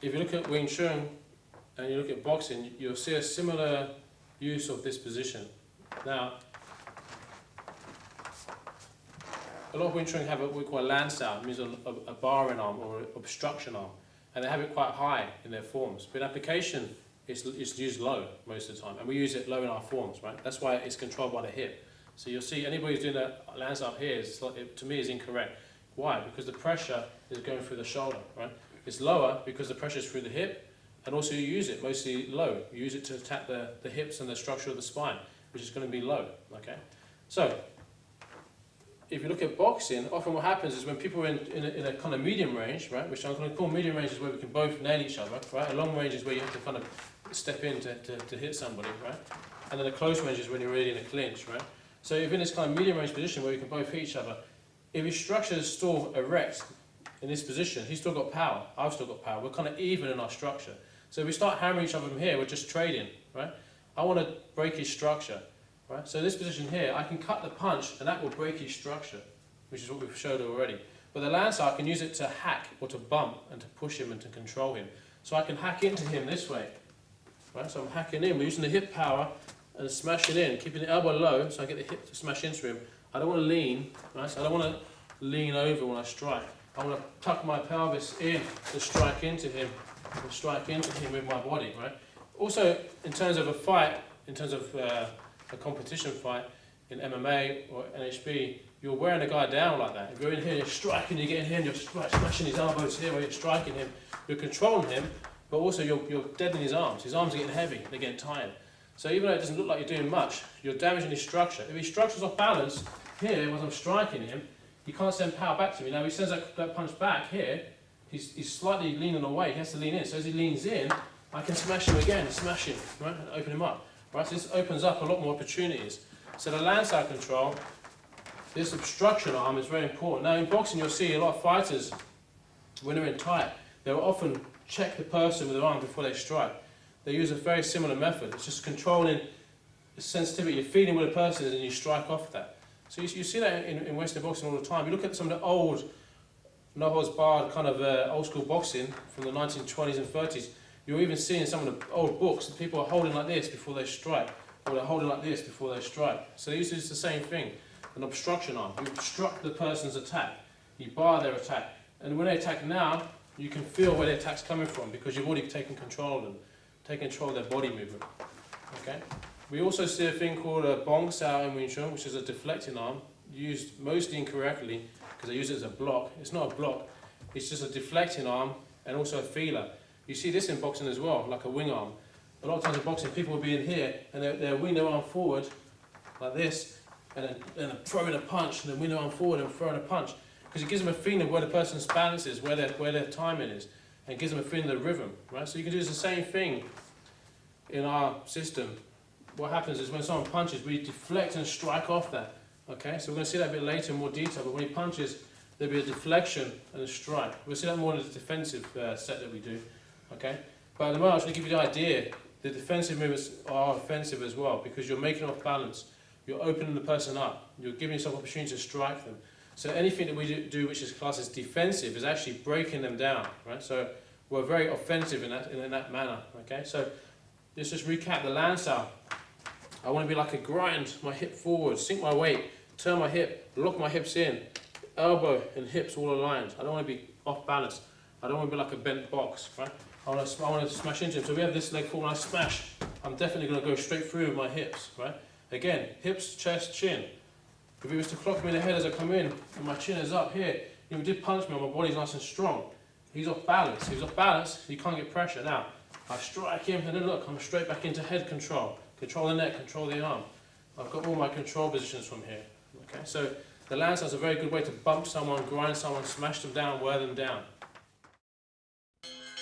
if you look at Wing Chun and you look at boxing, you'll see a similar use of this position. Now, a lot of Wing Chun have what we call a Lan Sau, it means a barring arm or an obstruction arm, and they have it quite high in their forms. But in application, it's used low most of the time, and we use it low in our forms, right? That's why it's controlled by the hip. So you'll see anybody who's doing a Lan Sau up here, to me, is incorrect. Why? Because the pressure is going through the shoulder, right? It's lower because the pressure is through the hip, and also you use it mostly low. You use it to attack the hips and the structure of the spine, which is going to be low, okay? So, if you look at boxing, often what happens is when people are in a kind of medium range, right, which I'm going to call medium range is where we can both nail each other, right? A long range is where you have to kind of step in to hit somebody, right? And then a close range is when you're really in a clinch, right? So if in this kind of medium range position where we can both hit each other, if his structure is still erect in this position, he's still got power, I've still got power, we're kind of even in our structure. So if we start hammering each other from here, we're just trading, right? I want to break his structure. Right? So this position here, I can cut the punch and that will break his structure, which is what we've showed already. But the Lan Sau, I can use it to hack or to bump and to push him and to control him. So I can hack into him this way. Right? So I'm hacking in, we're using the hip power and smashing in, keeping the elbow low so I get the hip to smash into him. I don't want to lean, right? So I don't want to lean over when I strike. I want to tuck my pelvis in to strike into him and strike into him with my body. Right? Also, in terms of a fight, in terms of a competition fight in MMA or NHB, you're wearing a guy down like that. If you're in here, you're striking, you get in here and you're smashing his elbows here where you're striking him, you're controlling him, but also you're deadening his arms. His arms are getting heavy, they're getting tired. So even though it doesn't look like you're doing much, you're damaging his structure. If his structure's off balance, here, as I'm striking him, he can't send power back to me. Now if he sends that punch back here, he's slightly leaning away, he has to lean in. So as he leans in, I can smash him again, smash him, right, and open him up. Right, so this opens up a lot more opportunities. So the Lan Sau control, this obstruction arm is very important. Now in boxing you'll see a lot of fighters, when they're in tight, they'll often check the person with their arm before they strike. They use a very similar method. It's just controlling the sensitivity. You're feeling where the person is and you strike off that. So you see that in Western boxing all the time. You look at some of the old, no holds barred kind of old school boxing from the 1920s and 30s. You're even seeing some of the old books that people are holding like this before they strike, or they're holding like this before they strike. So they use the same thing, an obstruction arm. You obstruct the person's attack, you bar their attack, and when they attack now, you can feel where the attack's coming from because you've already taken control of them, taken control of their body movement. Okay. We also see a thing called a Bong Sau in Wing Chun, which is a deflecting arm, used mostly incorrectly because they use it as a block. It's not a block, it's just a deflecting arm and also a feeler. You see this in boxing as well, like a wing arm. A lot of times in boxing, people will be in here and they'll wing their arm forward like this, and then throwing a punch, and then wing their arm forward and throwing a punch, because it gives them a feeling of where the person's balance is, where their timing is, and gives them a feeling of the rhythm. Right? So you can do the same thing in our system. What happens is when someone punches, we deflect and strike off that. Okay, so we're going to see that a bit later in more detail. But when he punches, there'll be a deflection and a strike. We'll see that more in the defensive set that we do. Okay, but at the moment, I just want to give you the idea. The defensive movements are offensive as well because you're making off balance. You're opening the person up. You're giving yourself opportunity to strike them. So anything that we do which is classed as defensive is actually breaking them down. Right? So we're very offensive in that manner. Okay, so let's just recap the Lan Sau. I want to be like a grind, my hip forward, sink my weight, turn my hip, lock my hips in, elbow and hips all aligned. I don't want to be off balance. I don't want to be like a bent box, right? I want to smash into him. So we have this leg forward, when I smash, I'm definitely going to go straight through with my hips, right? Again, hips, chest, chin. If he was to clock me in the head as I come in, and my chin is up here, he did punch me, and my body's nice and strong. He's off balance. If he's off balance, he can't get pressure. Now, I strike him, and then look, I'm straight back into head control. Control the neck, control the arm. I've got all my control positions from here. Okay, so the Lan Sau is a very good way to bump someone, grind someone, smash them down, wear them down.